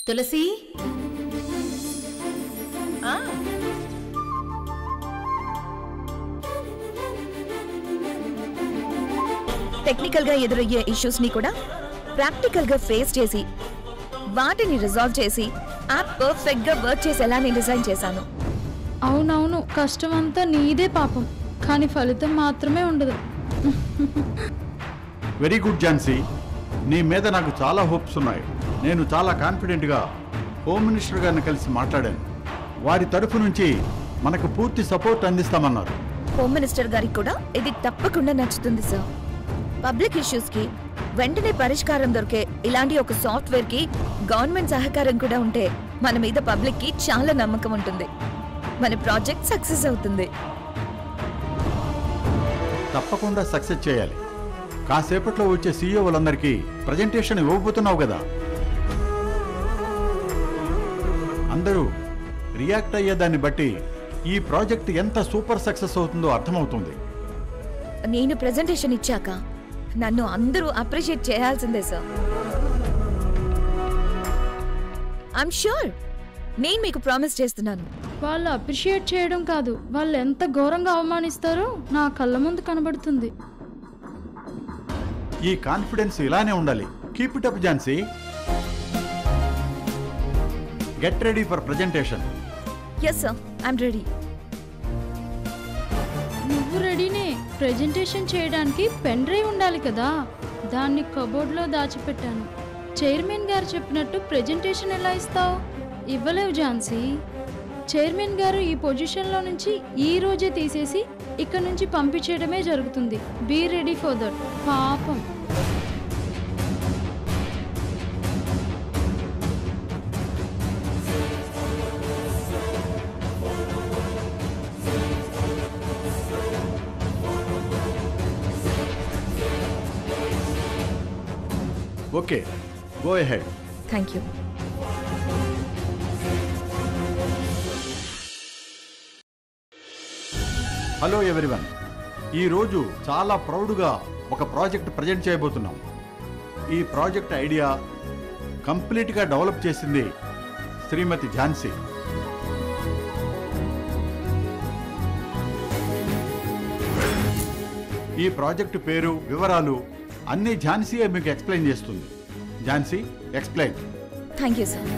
తులసి technical గా ఎదురయ్యే issues ని కూడా ప్రాక్టికల్ గా ఫేస్ చేసి వాటిని రిజాల్వ్ చేసి యాప్ పర్ఫెక్ట్ గా వర్క్ చేసేలా నేను డిజైన్ చేశాను. అవునవును, కష్టమంతా నీదే పాపం, కానీ ఫలితం మాత్రమే ఉండదు. వెరీ గుడ్ ఝాన్సీ, నీ మీద నాకు చాలా హోప్స్ ఉన్నాయి. నేను చాలా కాన్ఫిడెంట్గా హోమ్ మినిస్టర్ గారిని కలిసి మాట్లాడాను. వారి తరఫు నుంచి మనకు పూర్తి సపోర్ట్ అందిస్తామన్నారు. హోమ్ మినిస్టర్ గారికి కూడా ఇది తప్పకుండా నచ్చుతుంది సార్. పబ్లిక్ ఇష్యూస్ కి వెంటనే పరిష్కారం దొరికే ఇలాంటి ఒక సాఫ్ట్వేర్ కి గవర్నమెంట్ సహకారం కూడా ఉంటే మన మీద పబ్లిక్ కి చాలా నమ్మకం ఉంటుంది. మన ప్రాజెక్ట్ సక్సెస్ అవుతుంది. తప్పకుండా సక్సెస్ చేయాలి. కాసేపట్లో వచ్చే సీఈఓలందరికీ ప్రజెంటేషన్ ఇవ్వబోతున్నావు కదా, అందరూ రియాక్ట్ అయ్యేదాన్ని బట్టి ఈ ప్రాజెక్ట్ ఎంత సూపర్ సక్సెస్ అవుతుందో అర్థమవుతుంది. నేను ప్రెజెంటేషన్ ఇచ్చాక నన్ను అందరూ అప్రిషియేట్ చేయాల్సిందే సార్. ఐఎమ్ ష్యూర్, నేను మీకు ప్రామిస్ చేస్తున్నాను. వాళ్ళు అప్రిషియేట్ చేయడం కాదు, వాళ్ళు ఎంత ఘోరంగా అవమానిస్తారో నా కళ్ళ ముందు కనబడుతుంది. ఈ కాన్ఫిడెన్స్ ఇలానే ఉండాలి. Keep it up Jhansi. Get ready for presentation. Yes sir, I'm ready. నువ్వు రెడీనే. ప్రెజెంటేషన్ చేయడానికి పెన్ డ్రైవ్ ఉండాలి కదా, దాన్ని కబోర్డ్లో దాచిపెట్టాను. చైర్మన్ గారు చెప్పినట్టు ప్రెజెంటేషన్ ఎలా ఇస్తావు? ఇవ్వలేవు ఝాన్సీ. చైర్మన్ గారు ఈ పొజిషన్లో నుంచి ఈ రోజే తీసేసి ఇక్కడ నుంచి పంపించేయడమే జరుగుతుంది. Be ready for that. పాపం. Okay, go ahead. Thank you. Hello everyone, ఈరోజు చాలా ప్రౌడ్గా ఒక ప్రాజెక్ట్ ప్రజెంట్ చేయబోతున్నాం. ఈ ప్రాజెక్ట్ ఐడియా కంప్లీట్గా డెవలప్ చేసింది శ్రీమతి ఝాన్సీ. ఈ ప్రాజెక్టు పేరు, వివరాలు అన్నీ ఝాన్సీయే మీకు ఎక్స్ప్లెయిన్ చేస్తుంది. Jhansi, explain. Thank you sir.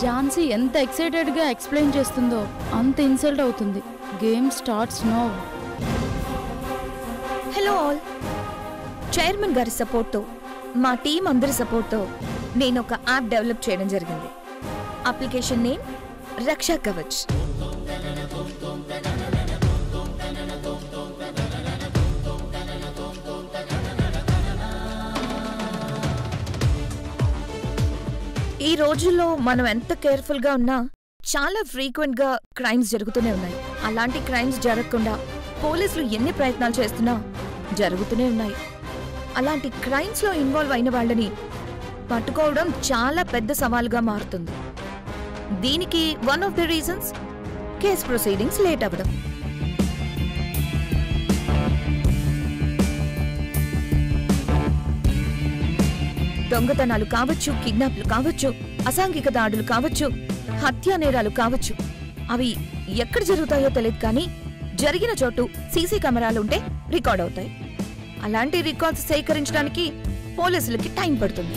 Jhansi ఎంత ఎక్సైటెడ్గా ఎక్స్ప్లెయిన్ చేస్తుందో అంత ఇన్సల్ట్ అవుతుంది. Game starts now. Hello all. Chairman గారి సపోర్ట్తో, మా టీం అందరి సపోర్ట్తో నేను ఒక యాప్ డెవలప్ చేయడం జరిగింది. అప్లికేషన్ నేమ్ రక్షా కవచ్. ఈ రోజుల్లో మనం ఎంత కేర్ఫుల్ గా ఉన్నా చాలా ఫ్రీక్వెంట్ గా క్రైమ్స్ జరుగుతూనే ఉన్నాయి. అలాంటి క్రైమ్స్ జరగకుండా పోలీసులు ఎన్ని ప్రయత్నాలు చేస్తున్నా జరుగుతూనే ఉన్నాయి. అలాంటి క్రైమ్స్ లో ఇన్వాల్వ్ అయిన వాళ్ళని పట్టుకోవడం చాలా పెద్ద సవాలుగా మారుతుంది. దీనికి one of the reasons case proceedings late అవ్వడం. దొంగతనాలు కావచ్చు, కిడ్నాప్లు కావచ్చు, అసాంఘిక దాడులు కావచ్చు, హత్యా నేరాలు కావచ్చు, అవి ఎక్కడ జరుగుతాయో తెలియదు, కానీ జరిగిన చోటు సీసీ కెమెరాలుంటే రికార్డ్ అవుతాయి. అలాంటి రికార్డ్స్ సేకరించడానికి పోలీసులకి టైం పడుతుంది.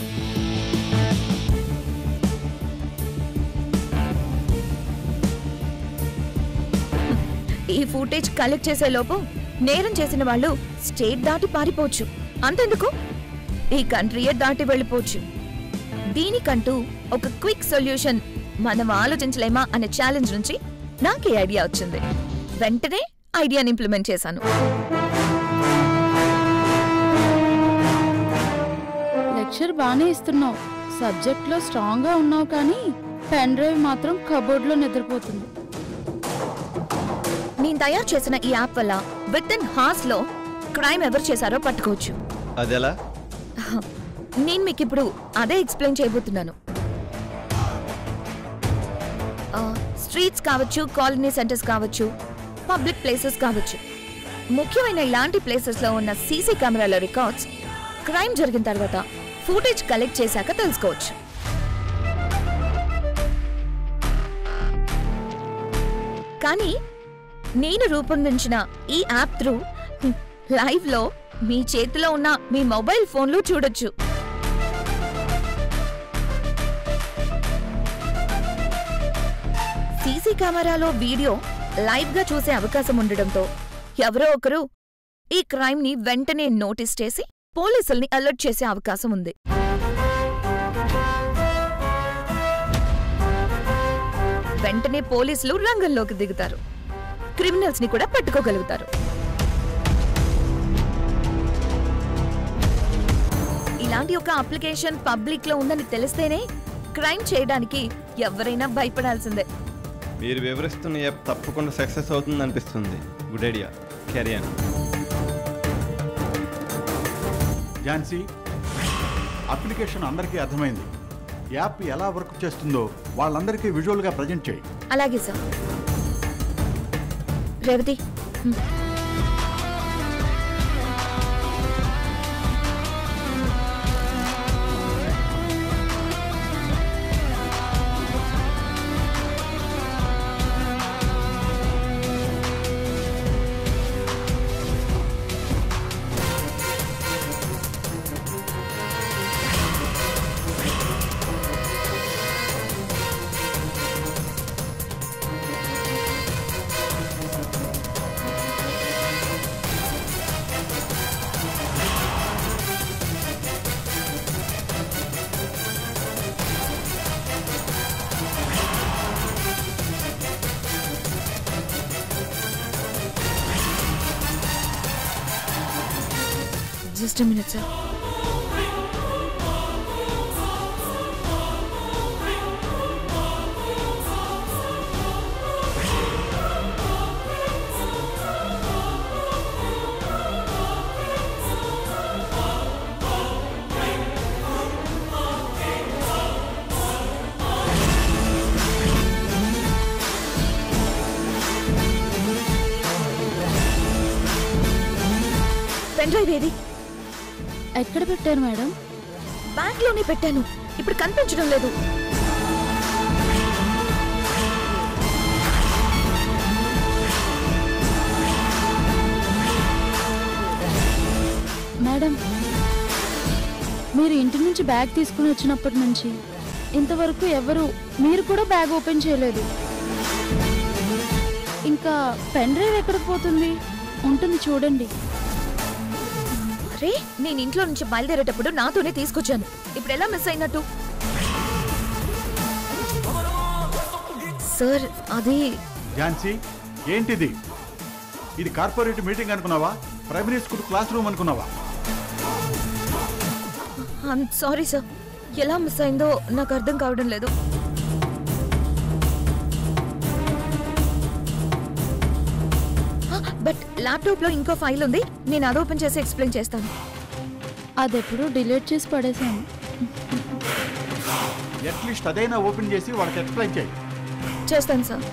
ఈ ఫుటేజ్ కలెక్ట్ చేసే లోపు నేరం చేసిన వాళ్ళు స్టేట్ దాటి పారిపోవచ్చు. అంతెందుకు, ఈ కంట్రీయే దాటి వెళ్ళిపోవచ్చు. దీనికంటూ ఒక క్విక్ సొల్యూషన్ మనం ఆలోచించలేమా అనే ఛాలెంజ్ నుంచి నాకు ఈ ఐడియా వచ్చింది. వెంటనే ఐడియాని ఇంప్లిమెంట్ చేశాను. లెక్చర్ బాగానే ఇస్తున్నావు, సబ్జెక్ట్లో స్ట్రాంగ్గా ఉన్నావు, కానీ పెన్ డ్రైవ్ మాత్రం కబోర్డ్లో నిద్రపోతుంది. నేను తయారు చేసిన ఈ యాప్ వల్ల విత్ ఇన్ హార్స్ లో క్రైమ్ ఎవరు చేశారో పట్టుకోవచ్చు. అదెలా? నేను మీకు ఇప్పుడు అదే ఎక్స్ప్లెయిన్ చేయబోతున్నాను. స్ట్రీట్స్ కావచ్చు, కాలనీ సెంటర్స్ కావచ్చు, పబ్లిక్ ప్లేసెస్ కావచ్చు, ముఖ్యమైన ఇలాంటి ప్లేసెస్ లో ఉన్న సీసీ కెమెరాల రికార్డ్స్ క్రైమ్ జరిగిన తర్వాత ఫుటేజ్ కలెక్ట్ చేశాక తెలుసుకోవచ్చు. కానీ నేను రూపొందించిన ఈ యాప్ త్రూ లైవ్ లో మీ చేతిలో ఉన్న మీ మొబైల్ ఫోన్లో చూడొచ్చు. సీసీ కెమెరాలో వీడియో లైవ్ గా చూసే అవకాశం ఉండడంతో ఎవరో ఒకరు ఈ క్రైమ్ ని వెంటనే నోటీస్ చేసి పోలీసుల్ని అలర్ట్ చేసే అవకాశం ఉంది. వెంటనే పోలీసులు రంగంలోకి దిగుతారు, క్రిమినల్స్ ని కూడా పట్టుకోగలుగుతారు. ఇలాంటి ఒక అప్లికేషన్ పబ్లిక్ లో ఉందని తెలిస్తేనే క్రైమ్ చేయడానికి ఎవరైనా భయపడాల్సిందే. మీరు వివరిస్తున్న యాప్ తప్పకుండా సక్సెస్ అవుతుంది అనిపిస్తుంది. Good idea, carry on. Jhansi, application అందరికీ అర్థమైంది. యాప్ ఎలా వర్క్ చేస్తుందో వాళ్ళందరికీ విజువల్గా ప్రజెంట్ చేయి. అలాగే sir. Revathi, just a minute, sir. Pen drive ఏది? ఎక్కడ పెట్టారు మేడం? బ్యాగ్ లోనే పెట్టాను, ఇప్పుడు కనిపించడం లేదు. మేడం, మీరు ఇంటి నుంచి బ్యాగ్ తీసుకుని వచ్చినప్పటి నుంచి ఇంతవరకు మీరు కూడా బ్యాగ్ ఓపెన్ చేయలేదు. ఇంకా పెన్ డ్రైవ్ ఎక్కడికి పోతుంది? ఉంటుంది చూడండి. అరే, నేను ఇంట్లో నుంచి బయలుదేరేటప్పుడు నాతోనే తీసుకొచ్చాను. ఇప్పుడు ఎలా మిస్ అయినట్టు? సార్, అది ఝాన్సీ, ఏంటిది? ఇది కార్పొరేట్ మీటింగ్ అనుకున్నావా? ప్రైమరీ స్కూల్ క్లాస్ రూమ్ అనుకున్నావా? సారీ సార్, ఎలా మిస్ అయిందో నాకు అర్థం కావడం లేదు. బట్ ల్యాప్టాప్ లో ఇంకో ఫైల్ ఉంది, నేను అది ఓపెన్ చేసి ఎక్స్ప్లెయిన్ చేస్తాను. అది ఎప్పుడూ డిలీట్ చేసి పడేశాను. అట్లీస్ట్ అదైనా ఓపెన్ చేసి వాళ్ళకి ఎక్స్ప్లెయిన్ చేయి. చేస్తాను సార్.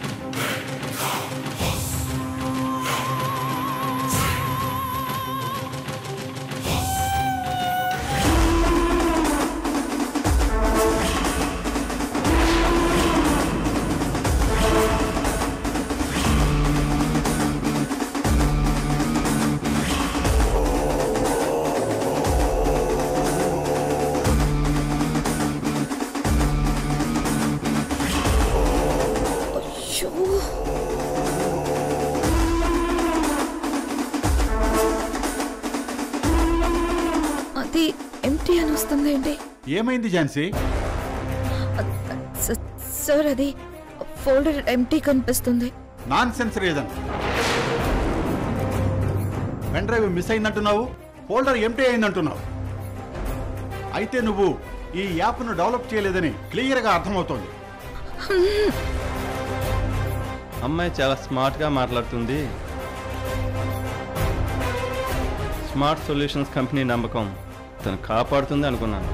అది ఎంటీ అని వస్తుంది ఏంటి? ఏమైంది ఝాన్సీ? సార్, అది ఫోల్డర్ ఎంటీ కనిపిస్తుంది. Nonsense reason. Pen drive miss అయిందంటున్నావు, ఫోల్డర్ ఎంటీ అయిందంటున్నావు. అయితే నువ్వు ఈ యాప్ను డెవలప్ చేయలేదని క్లియర్గా అర్థమవుతోంది. అమ్మాయి చాలా స్మార్ట్గా మాట్లాడుతుంది. స్మార్ట్ సొల్యూషన్స్ కంపెనీ నమ్మకం తను కాపాడుతుంది అనుకున్నాను.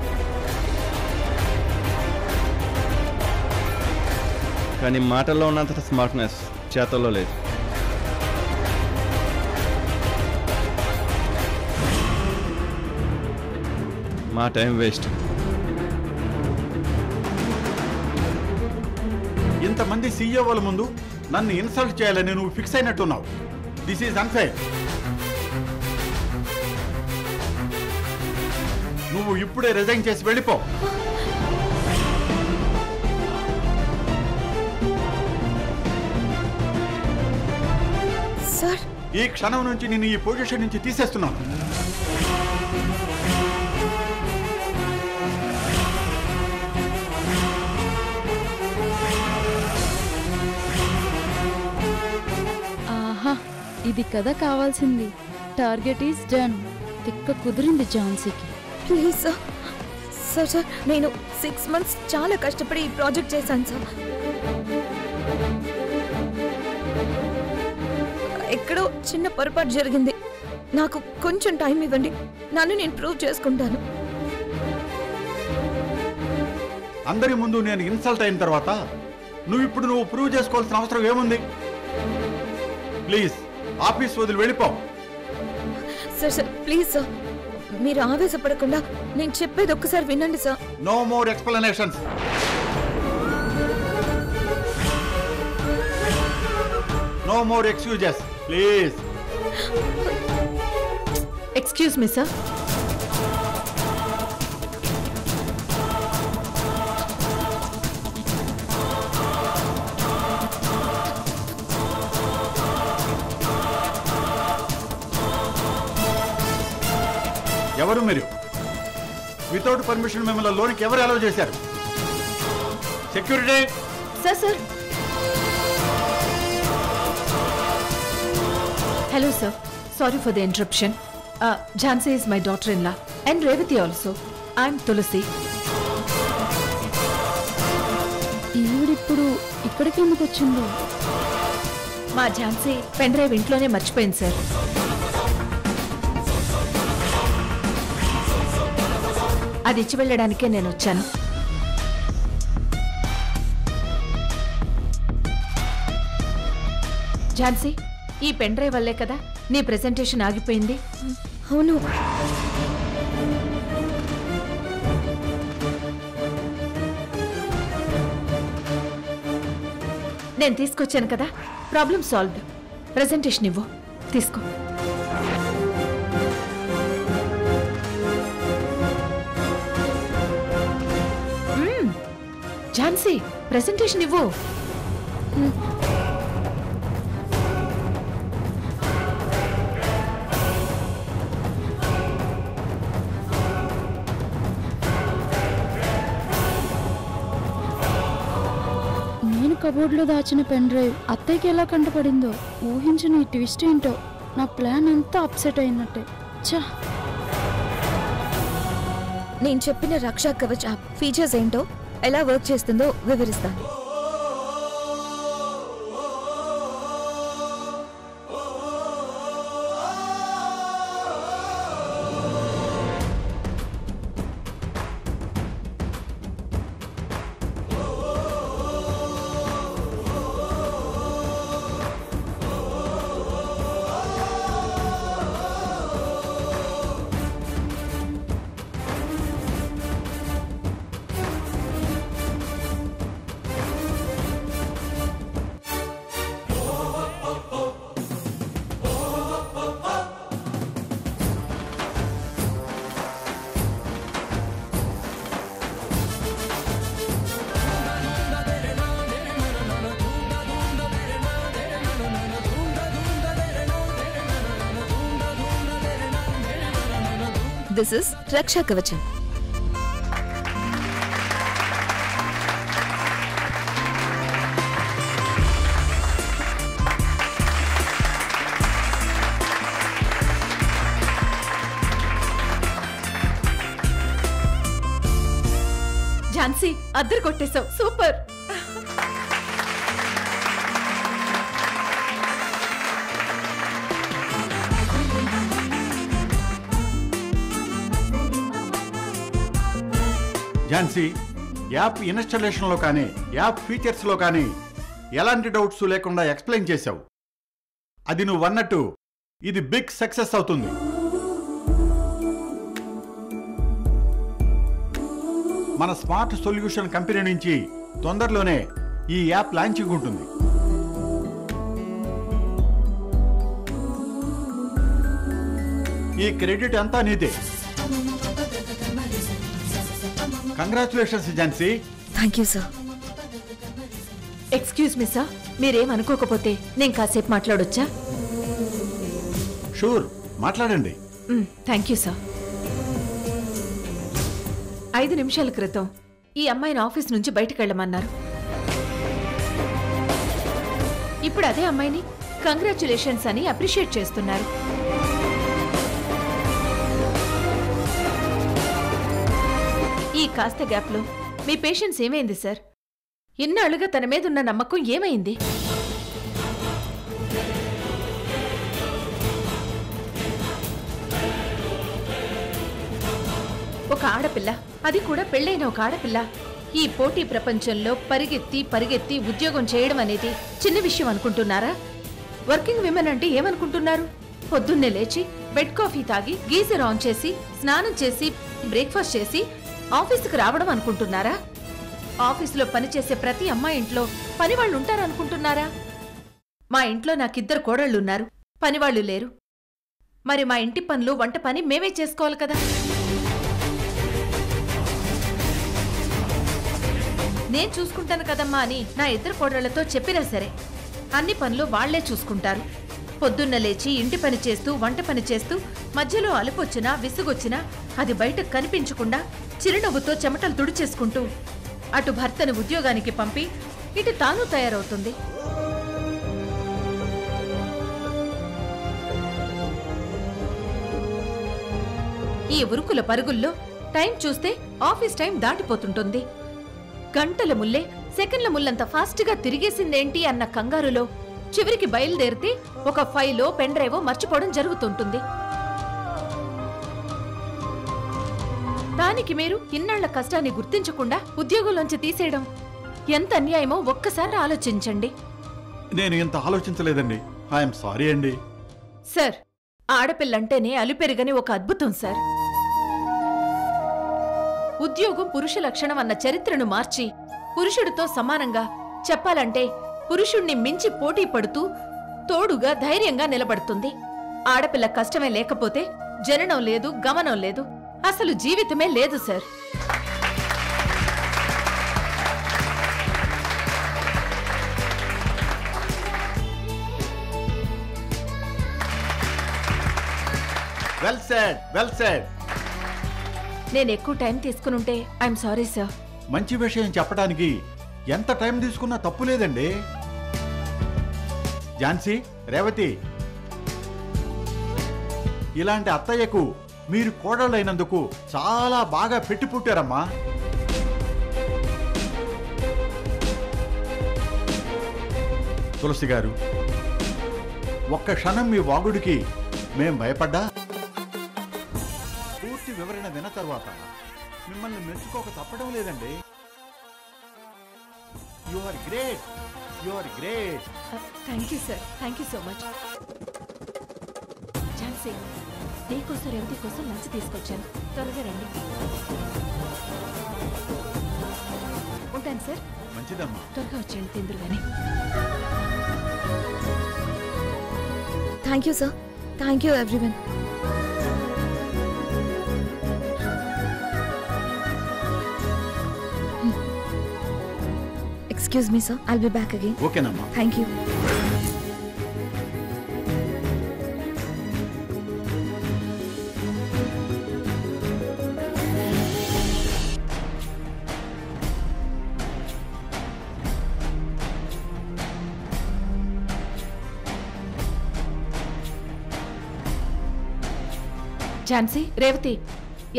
కానీ మాటల్లో ఉన్నంత స్మార్ట్నెస్ చేతల్లో లేదు. మా టైం వేస్ట్. ఇంతమంది సీఈఓల ముందు నన్ను ఇన్సల్ట్ చేయాలని నువ్వు ఫిక్స్ అయినట్టున్నావు. This is unfair. నువ్వు ఇప్పుడే రిజైన్ చేసి వెళ్ళిపో. సార్, ఈ క్షణం నుంచి నేను ఈ పొజిషన్ నుంచి తీసేస్తున్నాను. ఆహా, ఇది కదా కావాల్సింది. Target is done. తిక్క కుదిరింది ఝాన్సీకి. Please sir. సార్ సార్, నేను 6 months చాలా కష్టపడి ఈ ప్రాజెక్ట్ చేశాను సార్. ఎక్కడో చిన్న పొరపాటు జరిగింది. నాకు కొంచెం టైం ఇవ్వండి. నన్ను నేను ప్రూవ్ చేసుకుంటాను. అందరి ముందు నేను ఇన్సల్ట్ అయిన తర్వాత నువ్వు ప్రూవ్ చేసుకోవాల్సిన అవసరం ఏముంది? ప్లీజ్ ఆఫీస్ వదిలి వెళ్ళిపో. సార్ సార్, ప్లీజ్ సార్, మీరు ఆవేశపడకుండా నేను చెప్పేది ఒక్కసారి వినండి sir. No more explanations. No more excuses please. Excuse me sir. ఎవరు మీరు? వితౌట్ పర్మిషన్ మిమ్మల్ని లోనికి ఎవరు అలౌ చేశారు? Security. Sir sir. Hello sir, sorry for the interruption. Jhansi is my daughter-in-law and Revati also. I'm Tulasi. ఈవిడిప్పుడు ఇక్కడికి ఎందుకు వచ్చిందో? మా ఝాన్సీ పెన్ డ్రైవ్ ఇంట్లోనే మర్చిపోయింది సార్. అది ఇచ్చి వెళ్ళడానికే నేను వచ్చాను. ఝాన్సీ, ఈ పెన్ డ్రైవ్ వల్లే కదా నీ ప్రెజెంటేషన్ ఆగిపోయింది. అవును. నేను తీసుకొచ్చాను కదా, ప్రాబ్లం సాల్వ్డ్. ప్రెజెంటేషన్ ఇవ్వు, తీసుకో. ఝాన్సీ, ప్రెజెంటేషన్ ఇవ్వు. నేను కబోర్డ్లో దాచిన పెన్ డ్రైవ్ అత్తయ్యకి ఎలా కంటపడిందో ఊహించిన ఈ ట్విస్ట్ ఏంటో. నా ప్లాన్ అంతా అప్సెట్ అయినట్టే. చా, నేను చెప్పిన రక్షా కవచ్ యాప్ ఫీచర్స్ ఏంటో, ఎలా వర్క్ చేస్తుందో వివరిస్తాను. This is Raksha Kavacham. Jhansi, అద్దరు కొట్టేశావు, సూపర్. ఝాన్సీ, యాప్ ఇన్స్టాలేషన్లో కానీ యాప్ ఫీచర్స్లో కానీ ఎలాంటి డౌట్స్ లేకుండా ఎక్స్ప్లెయిన్ చేశావు. అది నువ్వు అన్నట్టు ఇది బిగ్ సక్సెస్ అవుతుంది. మన స్మార్ట్ సొల్యూషన్ కంపెనీ నుంచి తొందరలోనే ఈ యాప్ లాంచింగ్ ఉంటుంది. ఈ క్రెడిట్ అంతా నీదే. Congratulations Jhansi. Thank you sir. Excuse me sir, మీరేమనుకోకపోతే నేను కాసేపు మాట్లాడొచ్చా? షూర్, మాట్లాడండి. Thank you sir. 5 నిమిషాల క్రితం ఈ అమ్మాయిని ఆఫీస్ నుంచి బయటకు వెళ్ళమన్నారు. ఇప్పుడు అదే అమ్మాయిని కంగ్రాచులేషన్స్ అని అప్రిషియేట్ చేస్తున్నారు. ఈ కాస్త గ్యాప్లో మీ పేషెన్స్ ఏమైంది సార్? ఇన్నాళ్లుగా తన మీదున్న నమ్మకం ఏమైంది? ఒక ఆడపిల్ల, అది కూడా పెళ్ళైన ఒక ఆడపిల్ల, ఈ పోటీ ప్రపంచంలో పరిగెత్తి పరిగెత్తి ఉద్యోగం చేయడం అనేది చిన్న విషయం అనుకుంటున్నారా? వర్కింగ్ విమెన్ అంటే ఏమనుకుంటున్నారు? పొద్దున్నే లేచి బెడ్ కాఫీ తాగి గీజర్ ఆన్ చేసి స్నానం చేసి బ్రేక్ఫాస్ట్ చేసి ఆఫీసుకు రావడం అనుకుంటున్నారా? ఆఫీసులో పనిచేసే ప్రతి అమ్మాయి ఇంట్లో పనివాళ్లు ఉంటారనుకుంటున్నారా? మా ఇంట్లో నాకిద్దరు కోడళ్లున్నారు, పనివాళ్లు లేరు. మరి మా ఇంటి పనులు, వంట పని మేమే చేసుకోవాలి కదా. నేను చూసుకుంటాను కదమ్మా అని నా ఇద్దరు కోడళ్లతో చెప్పినా సరే అన్ని పనులు వాళ్లే చూసుకుంటారు. పొద్దున్న లేచి ఇంటి పని చేస్తూ వంట పని చేస్తూ మధ్యలో అలుపొచ్చినా విసుగొచ్చినా అది బయటకు కనిపించకుండా చిరునవ్వుతో చెమటలు తుడిచేసుకుంటూ అటు భర్తను ఉద్యోగానికి పంపి ఇటు తాను తయారవుతుంది. ఈ ఉరుకుల పరుగుల్లో టైం చూస్తే ఆఫీస్ టైం దాటిపోతుంటుంది. గంటల ముల్లే సెకండ్ల ముల్లంత ఫాస్ట్గా తిరిగేసిందేంటి అన్న కంగారులో చివరికి బయలుదేరితే ఒక ఫైలో పెన్ డ్రైవో మర్చిపోవడం జరుగుతుంటుంది. దానికి మీరు ఇన్నాళ్ల కష్టాన్ని గుర్తించకుండా ఉద్యోగంలోంచి తీసేయడం ఎంత అన్యాయమో ఒక్కసారి ఆలోచించండి. నేను ఇంత ఆలోచించలేదండి. ఐఎమ్ సారీ అండి. సార్, ఆడపిల్లంటేనే అలుపెరుగని ఒక అద్భుతం సార్. ఉద్యోగం పురుష లక్షణం అన్న చరిత్రను మార్చి పురుషుడితో సమానంగా, చెప్పాలంటే పురుషుణ్ణి మించి పోటీ పడుతూ తోడుగా ధైర్యంగా నిలబడుతుంది. ఆడపిల్ల కష్టమే లేకపోతే జననం లేదు, గమనం లేదు, అసలు జీవితమే లేదు sir. Well said, well said. నేను ఎక్కువ టైం తీసుకునుంటే ఐఎమ్ సారీ సార్. మంచి విషయం చెప్పడానికి ఎంత టైం తీసుకున్నా తప్పు లేదండి. ఝాన్సీ, రేవతి, ఇలాంటి అత్తయ్యకు మీరు కోడళ్ళైనందుకు చాలా బాగా పెట్టి పుట్టారమ్మా. తులసి గారు, ఒక్క క్షణం మీ వాగుడికి మేం భయపడ్డా పూర్తి వివరణ విన్న తర్వాత మిమ్మల్ని మెచ్చుకోక తప్పడం లేదండి. You are great, you are great. Thank you sir, thank you so much. Jhansi, నీకోసం రేవతి కోసం లంచ్ తీసుకొచ్చాను, త్వరగా రండి. ఉంటాను సార్. మంచిదమ్మా. త్వరగా వచ్చేయండి, తిందురుగానే. Thank you sir. Thank you everyone. Excuse me, sir. I'll be back again. Okay, Namma. Thank you. Jhansi, Revathi,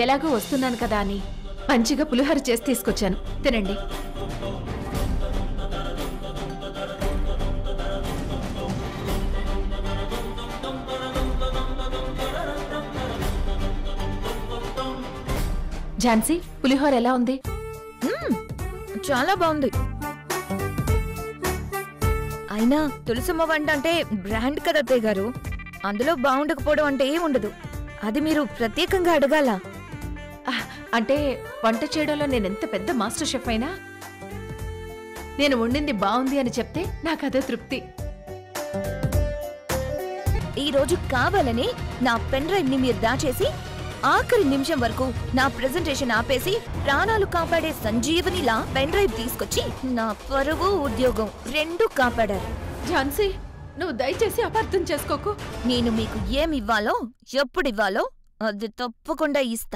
ఎలాగో వస్తున్నాను కదా అని మంచిగా పులిహోర చేసి తీసుకొచ్చాను, తినండి. ఝాన్సీ, పులిహోర ఎలా ఉంది? చాలా బాగుంది. అయినా తులసమ్మ వంట అంటే బ్రాండ్ కదా అత్తయ్య గారు, అందులో బాగుండకపోవడం అంటే ఏముండదు. అది మీరు ప్రత్యేకంగా అడగాల. అంటే వంట చేయడంలో నేనెంత పెద్ద మాస్టర్ షెఫ్ అయినా నేను వండింది బాగుంది అని చెప్తే నాకదే తృప్తి. ఈ రోజు కావాలని నా పెన్ డ్రైవ్ ని మీరు దాచేసి ఆఖరి నిమిషం వరకు నా ప్రెజెంటేషన్ ఆపేసి ప్రాణాలు కాపాడే సంజీవనిలా పెన్ డ్రైవ్ తీసుకొచ్చి నా పరువు ఉద్యోగం రెండూ కాపాడారు. ఝాన్సీ, నువ్వు దయచేసి అపార్థం చేసుకోకు. నేను మీకు ఏమివ్వాలో ఎప్పుడివ్వాలో అది తప్పకుండా ఇస్తా.